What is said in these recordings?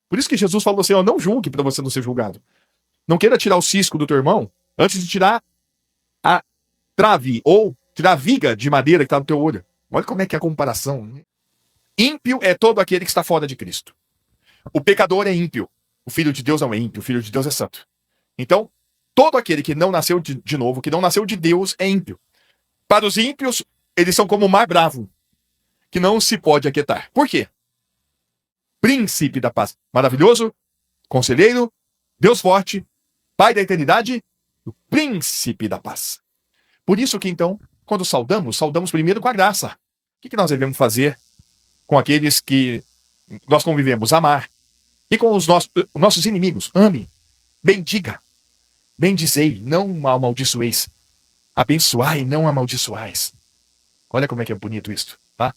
Por isso que Jesus falou assim, ó, não julgue para você não ser julgado. Não queira tirar o cisco do teu irmão antes de tirar a trave ou tirar a viga de madeira que está no teu olho. Olha como é que é a comparação. Ímpio é todo aquele que está fora de Cristo. O pecador é ímpio. O Filho de Deus não é ímpio, o Filho de Deus é santo. Então, todo aquele que não nasceu de novo, que não nasceu de Deus, é ímpio. Para os ímpios, eles são como o mar bravo, que não se pode aquietar. Por quê? Príncipe da paz. Maravilhoso, conselheiro, Deus forte, Pai da eternidade, o príncipe da paz. Por isso que, então, quando saudamos primeiro com a graça. O que nós devemos fazer com aqueles que nós convivemos? Amar. E com os nossos inimigos? Ame. Bendiga. Bendizei, não amaldiçoeis. Abençoai, não amaldiçoais. Olha como é que é bonito isso, tá?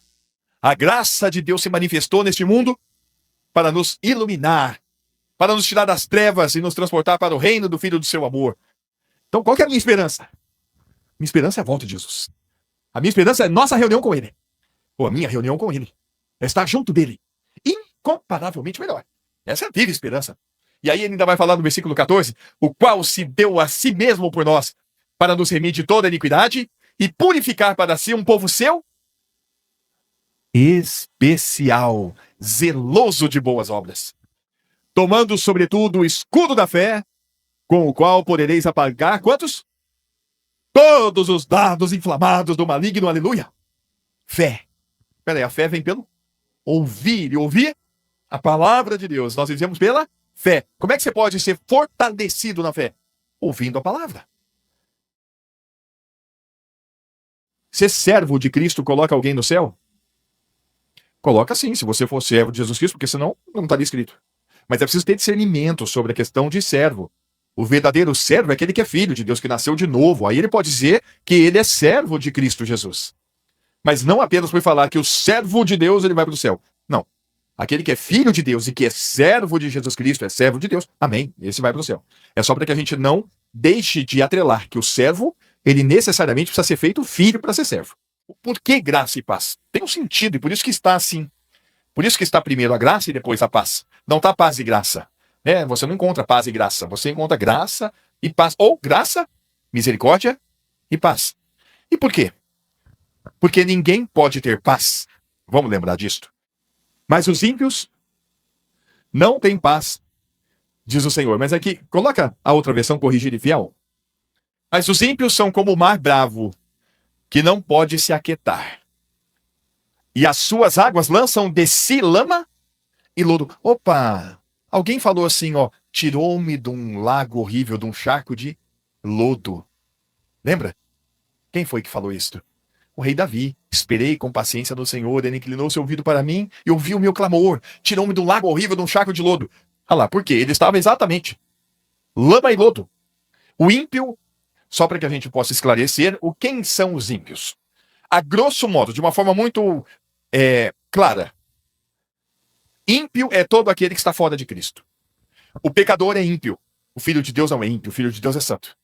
A graça de Deus se manifestou neste mundo para nos iluminar, para nos tirar das trevas e nos transportar para o reino do Filho do seu amor. Então, qual que é a minha esperança? Minha esperança é a volta de Jesus. A minha esperança é nossa reunião com Ele. Ou a minha reunião com Ele. É estar junto dEle. Incomparavelmente melhor. Essa é a viva esperança. E aí ele ainda vai falar no versículo 14, o qual se deu a si mesmo por nós, para nos remir de toda iniquidade e purificar para si um povo seu especial, zeloso de boas obras. Tomando, sobretudo, o escudo da fé, com o qual podereis apagar, quantos? Todos os dardos inflamados do maligno, aleluia. Fé. Peraí, a fé vem pelo ouvir, e ouvir a palavra de Deus. Nós dizemos pela fé. Como é que você pode ser fortalecido na fé? Ouvindo a palavra. Ser servo de Cristo coloca alguém no céu? Coloca sim, se você for servo de Jesus Cristo, porque senão não estaria escrito. Mas é preciso ter discernimento sobre a questão de servo. O verdadeiro servo é aquele que é filho de Deus, que nasceu de novo. Aí ele pode dizer que ele é servo de Cristo Jesus. Mas não apenas por falar que o servo de Deus ele vai para o céu. Não. Aquele que é filho de Deus e que é servo de Jesus Cristo é servo de Deus. Amém. Esse vai para o céu. É só para que a gente não deixe de atrelar que o servo, ele necessariamente precisa ser feito filho para ser servo. Por que graça e paz? Tem um sentido e por isso que está assim. Por isso que está primeiro a graça e depois a paz. Não está paz e graça. Você não encontra paz e graça. Você encontra graça e paz. Ou graça, misericórdia e paz. E por quê? Porque ninguém pode ter paz. Vamos lembrar disto. Mas os ímpios não têm paz, diz o Senhor. Mas aqui, coloca a outra versão, corrigida e fiel. Mas os ímpios são como o mar bravo, que não pode se aquietar. E as suas águas lançam de si lama e lodo. Opa! Alguém falou assim, ó, tirou-me de um lago horrível, de um charco de lodo. Lembra? Quem foi que falou isso? O rei Davi. Esperei com paciência no Senhor, ele inclinou seu ouvido para mim e ouviu o meu clamor. Tirou-me de um lago horrível, de um charco de lodo. Olha lá, por quê? Ele estava exatamente lama e lodo. O ímpio, só para que a gente possa esclarecer, quem são os ímpios? A grosso modo, de uma forma muito clara. Ímpio é todo aquele que está fora de Cristo. O pecador é ímpio. O Filho de Deus não é ímpio, o Filho de Deus é santo.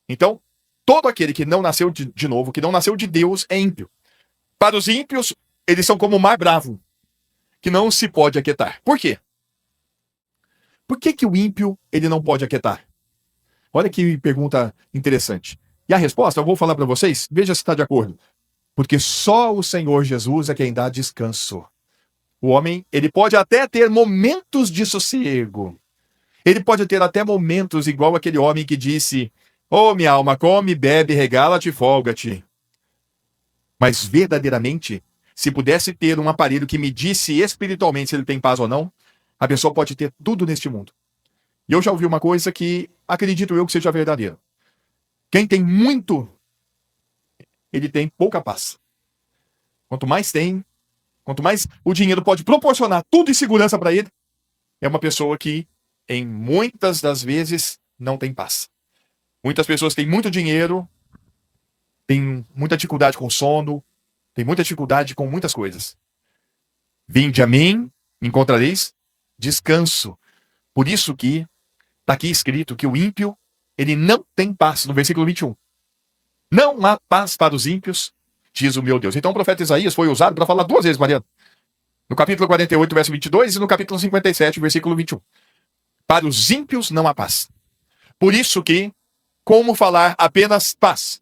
Então, todo aquele que não nasceu de novo, que não nasceu de Deus, é ímpio. Para os ímpios, eles são como o mar bravo, que não se pode aquietar. Por quê? Por que o ímpio ele não pode aquietar? Olha que pergunta interessante. E a resposta, eu vou falar para vocês, veja se está de acordo. Porque só o Senhor Jesus é quem dá descanso. O homem, ele pode até ter momentos de sossego. Ele pode ter até momentos igual aquele homem que disse: "Oh, minha alma, come, bebe, regala-te, folga-te." Mas verdadeiramente, se pudesse ter um aparelho que medisse espiritualmente se ele tem paz ou não, a pessoa pode ter tudo neste mundo. E eu já ouvi uma coisa que acredito eu que seja verdadeira. Quem tem muito, ele tem pouca paz. Quanto mais tem, quanto mais o dinheiro pode proporcionar tudo e segurança para ele, é uma pessoa que, em muitas das vezes, não tem paz. Muitas pessoas têm muito dinheiro, têm muita dificuldade com sono, têm muita dificuldade com muitas coisas. Vinde a mim, encontrareis descanso. Por isso que está aqui escrito que o ímpio, ele não tem paz, no versículo 21. Não há paz para os ímpios, diz o meu Deus. Então o profeta Isaías foi usado para falar duas vezes, Mariana. No capítulo 48, verso 22 e no capítulo 57, versículo 21. Para os ímpios não há paz. Por isso que, como falar apenas paz?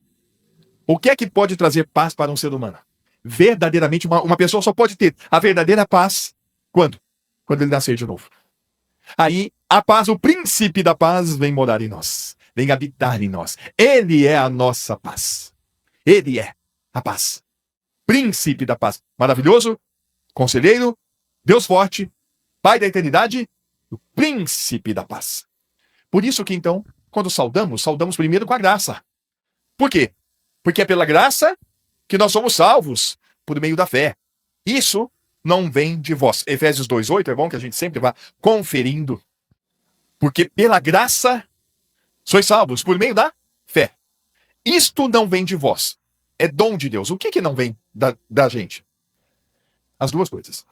O que é que pode trazer paz para um ser humano? Verdadeiramente, uma pessoa só pode ter a verdadeira paz quando? Quando ele nascer de novo. Aí, a paz, o príncipe da paz, vem morar em nós. Vem habitar em nós. Ele é a nossa paz. Ele é a paz. Príncipe da paz. Maravilhoso, conselheiro, Deus forte, Pai da eternidade, o príncipe da paz. Por isso que, então, quando saudamos primeiro com a graça. Por quê? Porque é pela graça que nós somos salvos, por meio da fé. Isso não vem de vós. Efésios 2:8, é bom que a gente sempre vá conferindo. Porque pela graça sois salvos, por meio da fé. Isto não vem de vós. É dom de Deus. O que não vem da gente? As duas coisas.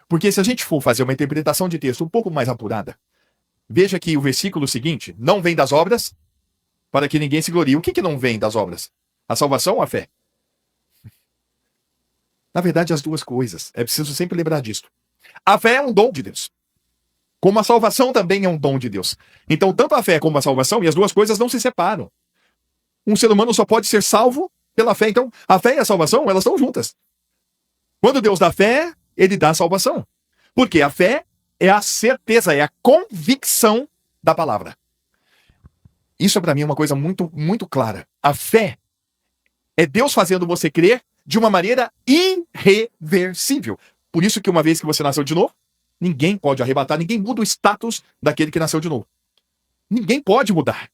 Porque se a gente for fazer uma interpretação de texto um pouco mais apurada, veja que o versículo seguinte, não vem das obras, para que ninguém se glorie. O que não vem das obras? A salvação ou a fé? Na verdade, as duas coisas. É preciso sempre lembrar disso. A fé é um dom de Deus. Como a salvação também é um dom de Deus. Então, tanto a fé como a salvação, e as duas coisas não se separam. Um ser humano só pode ser salvo pela fé. Então, a fé e a salvação, elas estão juntas. Quando Deus dá fé, ele dá a salvação. Porque a fé é a certeza, é a convicção da palavra. Isso para mim é uma coisa muito, muito clara. A fé é Deus fazendo você crer de uma maneira irreversível. Por isso que uma vez que você nasceu de novo, ninguém pode arrebatar, ninguém muda o status daquele que nasceu de novo. Ninguém pode mudar.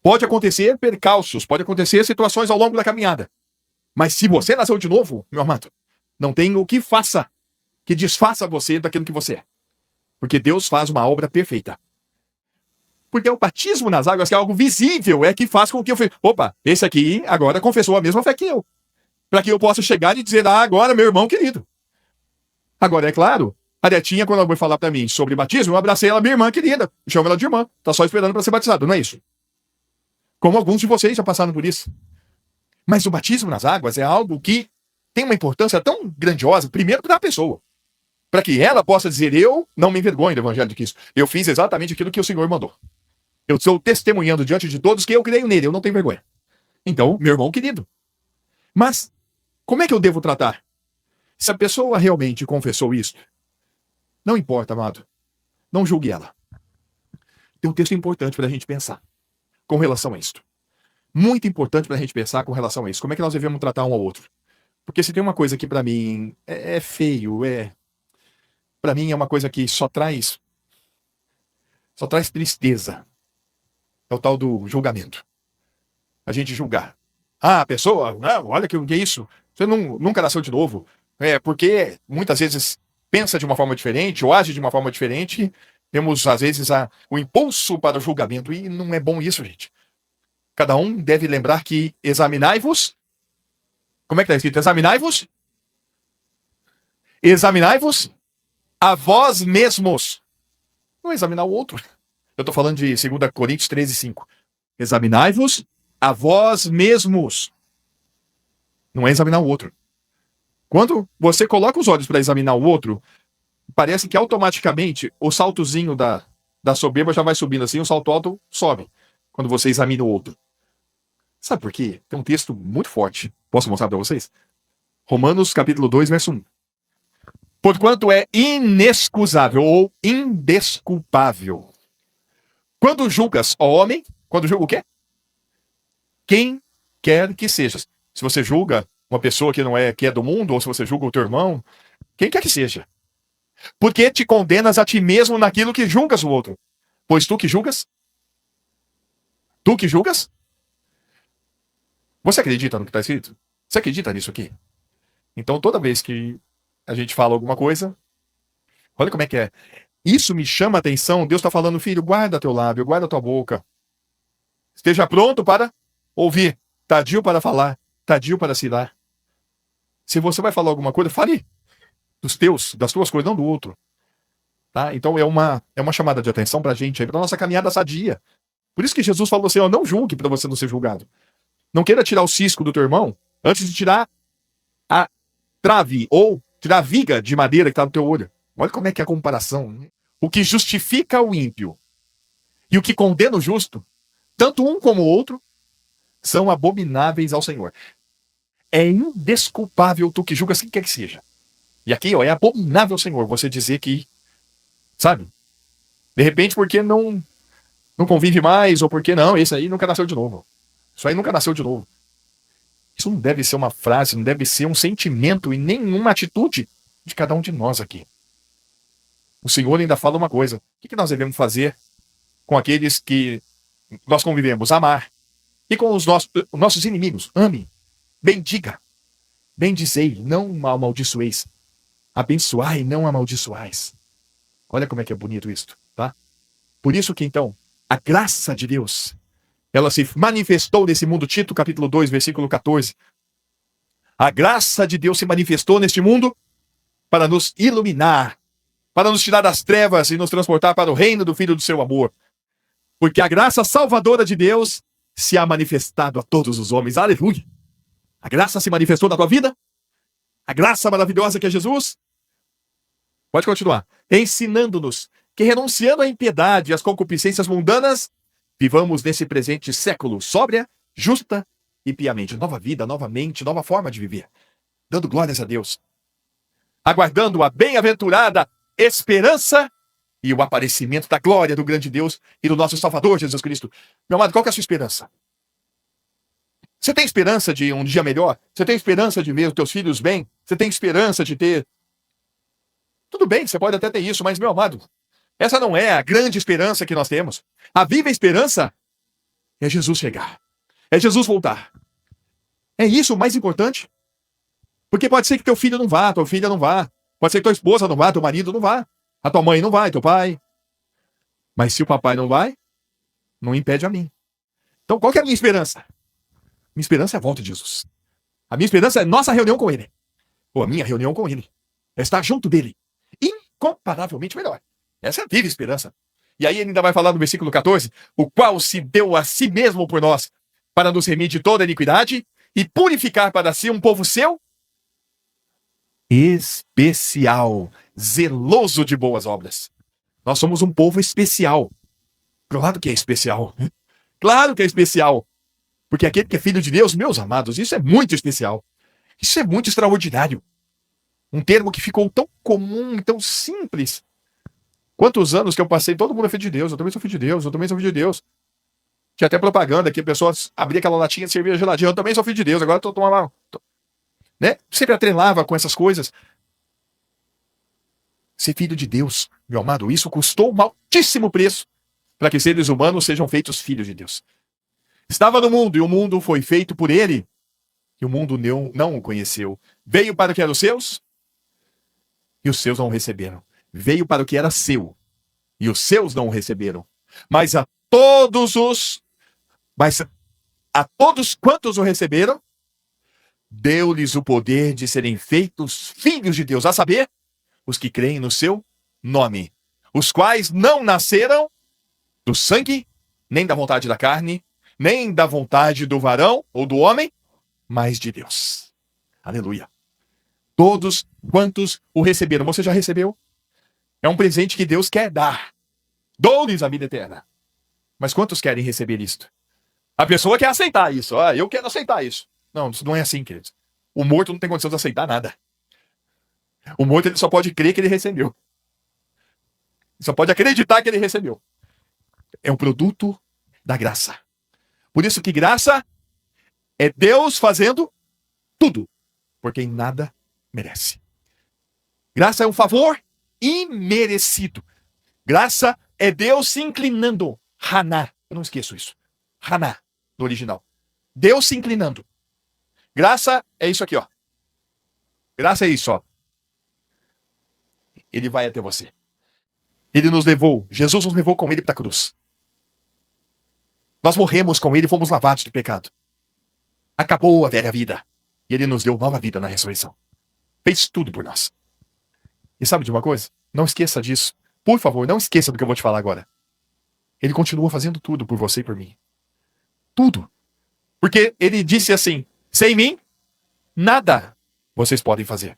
Pode acontecer percalços, pode acontecer situações ao longo da caminhada. Mas se você nasceu de novo, meu amado, não tem o que faça, que desfaça você daquilo que você é. Porque Deus faz uma obra perfeita. Porque o batismo nas águas, que é algo visível, é que faz com que eu... Opa, esse aqui agora confessou a mesma fé que eu. Para que eu possa chegar e dizer, agora, meu irmão querido. Agora, é claro, a Netinha, quando ela foi falar para mim sobre batismo, eu abracei ela, minha irmã querida. Chamo ela de irmã. Tá só esperando para ser batizado, não é isso? Como alguns de vocês já passaram por isso. Mas o batismo nas águas é algo que tem uma importância tão grandiosa, primeiro para a pessoa. Para que ela possa dizer, eu não me envergonho do Evangelho de Cristo. Eu fiz exatamente aquilo que o Senhor mandou. Eu estou testemunhando diante de todos que eu creio nele, eu não tenho vergonha. Então, meu irmão querido. Mas, como é que eu devo tratar? Se a pessoa realmente confessou isso, não importa, amado. Não julgue ela. Tem um texto importante para a gente pensar com relação a isto. Muito importante para a gente pensar com relação a isso. Como é que nós devemos tratar um ao outro? Porque se tem uma coisa que para mim é feio, para mim é uma coisa que só traz tristeza. É o tal do julgamento. A gente julgar. A pessoa, não, olha que é isso. Você nunca nasceu de novo. Porque muitas vezes pensa de uma forma diferente ou age de uma forma diferente. Temos, às vezes, o impulso para o julgamento. E não é bom isso, gente. Cada um deve lembrar que examinai-vos. Como é que está escrito? Examinai-vos. Examinai-vos a vós mesmos. Não examinar o outro. Eu estou falando de 2 Coríntios 13:5. Examinai-vos a vós mesmos. Não é examinar o outro. Quando você coloca os olhos para examinar o outro, parece que automaticamente o saltozinho da soberba já vai subindo assim, o salto alto sobe. Quando você examina o outro. Sabe por quê? Tem um texto muito forte. Posso mostrar para vocês? Romanos capítulo 2, verso 1. Porquanto é inexcusável ou indesculpável. Quando julgas, ó homem, quando julga o quê? Quem quer que seja. Se você julga uma pessoa que é do mundo, ou se você julga o teu irmão, quem quer que seja. Porque te condenas a ti mesmo naquilo que julgas o outro. Pois tu que julgas? Tu que julgas? Você acredita no que está escrito? Você acredita nisso aqui? Então, toda vez que a gente fala alguma coisa, olha como é que é. Isso me chama a atenção. Deus está falando, filho, guarda teu lábio, guarda tua boca. Esteja pronto para ouvir, tardio para falar, tardio para se dar. Se você vai falar alguma coisa, fale das tuas coisas, não do outro. Tá? Então é uma chamada de atenção para a gente, para a nossa caminhada sadia. Por isso que Jesus falou assim, não julgue para você não ser julgado. Não queira tirar o cisco do teu irmão antes de tirar trave ou tirar a viga de madeira que está no teu olho. Olha como é que é a comparação. Né? O que justifica o ímpio e o que condena o justo, tanto um como o outro, são abomináveis ao Senhor. É indesculpável tu que julgas quem quer que seja. E aqui, ó, é abominável ao Senhor você dizer que, sabe? De repente, porque não convive mais, ou porque não, esse aí nunca nasceu de novo. Isso aí nunca nasceu de novo. Isso não deve ser uma frase, não deve ser um sentimento e nenhuma atitude de cada um de nós aqui. O Senhor ainda fala uma coisa. O que nós devemos fazer com aqueles que nós convivemos? Amar. E com os nossos inimigos? Ame. Bendiga. Bendizei, não amaldiçoeis. Abençoai, não amaldiçoais. Olha como é que é bonito isso, tá? Por isso que, então, a graça de Deus, ela se manifestou nesse mundo. Tito, capítulo 2, versículo 14. A graça de Deus se manifestou neste mundo para nos iluminar, para nos tirar das trevas e nos transportar para o reino do Filho do seu amor. Porque a graça salvadora de Deus se ha manifestado a todos os homens. Aleluia! A graça se manifestou na tua vida? A graça maravilhosa que é Jesus? Pode continuar. Ensinando-nos que, renunciando à impiedade e às concupiscências mundanas, vivamos nesse presente século sóbria, justa e piamente. Nova vida, nova mente, nova forma de viver. Dando glórias a Deus. Aguardando a bem-aventurada esperança e o aparecimento da glória do grande Deus e do nosso Salvador, Jesus Cristo. Meu amado, qual que é a sua esperança? Você tem esperança de um dia melhor? Você tem esperança de ver os teus filhos bem? Você tem esperança de ter... Tudo bem, você pode até ter isso, mas, meu amado, essa não é a grande esperança que nós temos. A viva esperança é Jesus chegar. É Jesus voltar. É isso o mais importante. Porque pode ser que teu filho não vá, tua filha não vá. Pode ser que tua esposa não vá, teu marido não vá. A tua mãe não vai, teu pai. Mas se o papai não vai, não impede a mim. Então qual que é a minha esperança? Minha esperança é a volta de Jesus. A minha esperança é nossa reunião com Ele. Ou a minha reunião com Ele. É estar junto dEle. Incomparavelmente melhor. Essa é a viva esperança. E aí ele ainda vai falar no versículo 14, o qual se deu a si mesmo por nós, para nos remir de toda iniquidade e purificar para si um povo seu especial, zeloso de boas obras. Nós somos um povo especial. Claro que é especial. Claro que é especial. Porque aquele que é filho de Deus, meus amados, isso é muito especial. Isso é muito extraordinário. Um termo que ficou tão comum, tão simples. Quantos anos que eu passei, todo mundo é filho de Deus, eu também sou filho de Deus, eu também sou filho de Deus. Tinha até propaganda que pessoas abriam aquela latinha de cerveja geladinha, eu também sou filho de Deus, agora eu tô tomando... Né? Sempre atrelava com essas coisas. Ser filho de Deus, meu amado, isso custou um altíssimo preço para que seres humanos sejam feitos filhos de Deus. Estava no mundo e o mundo foi feito por ele e o mundo não o conheceu. Veio para o que era os seus e os seus não o receberam. Veio para o que era seu e os seus não o receberam. Mas a todos quantos o receberam, deu-lhes o poder de serem feitos filhos de Deus, a saber, os que creem no seu nome, os quais não nasceram do sangue, nem da vontade da carne, nem da vontade do varão ou do homem, mas de Deus. Aleluia. Todos quantos o receberam. Você já recebeu? É um presente que Deus quer dar. Dou-lhes a vida eterna. Mas quantos querem receber isto? A pessoa quer aceitar isso. Ah, eu quero aceitar isso. Não, isso não é assim, queridos. O morto não tem condição de aceitar nada. O morto ele só pode crer que ele recebeu. Ele só pode acreditar que ele recebeu. É um produto da graça. Por isso que graça é Deus fazendo tudo por quem nada merece. Graça é um favor imerecido. Graça é Deus se inclinando. Haná. Eu não esqueço isso. Haná, no original. Deus se inclinando. Graça é isso aqui, ó. Graça é isso, ó. Ele vai até você. Ele nos levou, Jesus nos levou com ele para a cruz. Nós morremos com ele e fomos lavados de pecado. Acabou a velha vida. E ele nos deu nova vida na ressurreição. Fez tudo por nós. E sabe de uma coisa? Não esqueça disso. Por favor, não esqueça do que eu vou te falar agora. Ele continua fazendo tudo por você e por mim. Tudo. Porque ele disse assim, sem mim, nada vocês podem fazer.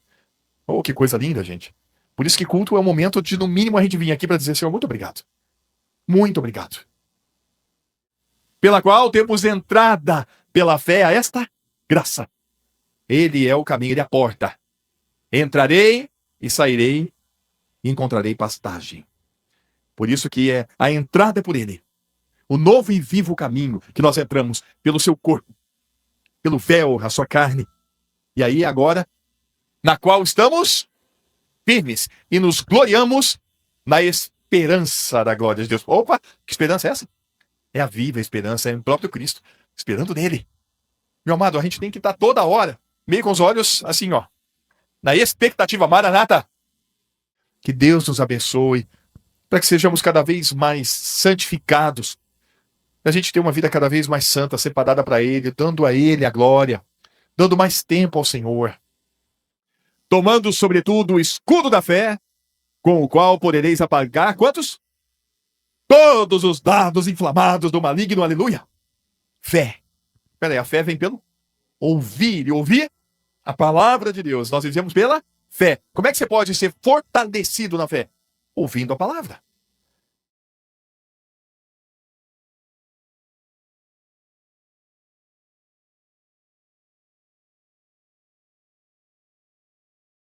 Oh, que coisa linda, gente. Por isso que culto é o momento de, no mínimo, a gente vir aqui para dizer, Senhor, muito obrigado. Muito obrigado. Pela qual temos entrada pela fé a esta graça. Ele é o caminho, ele é a porta. Entrarei e sairei e encontrarei pastagem. Por isso que a entrada é por ele. O novo e vivo caminho que nós entramos pelo seu corpo, pelo véu, a sua carne. E aí agora, na qual estamos firmes e nos gloriamos na esperança da glória de Deus. Opa, que esperança é essa? É a viva esperança, é o próprio Cristo, esperando nele. Meu amado, a gente tem que estar toda hora, meio com os olhos assim, ó, na expectativa, maranata. Que Deus nos abençoe, para que sejamos cada vez mais santificados, a gente ter uma vida cada vez mais santa, separada para Ele, dando a Ele a glória, dando mais tempo ao Senhor. Tomando, sobretudo, o escudo da fé, com o qual podereis apagar, quantos? Todos os dardos inflamados do maligno, aleluia. Fé. Peraí, a fé vem pelo ouvir, e ouvir a palavra de Deus. Nós dizemos pela fé. Como é que você pode ser fortalecido na fé? Ouvindo a palavra.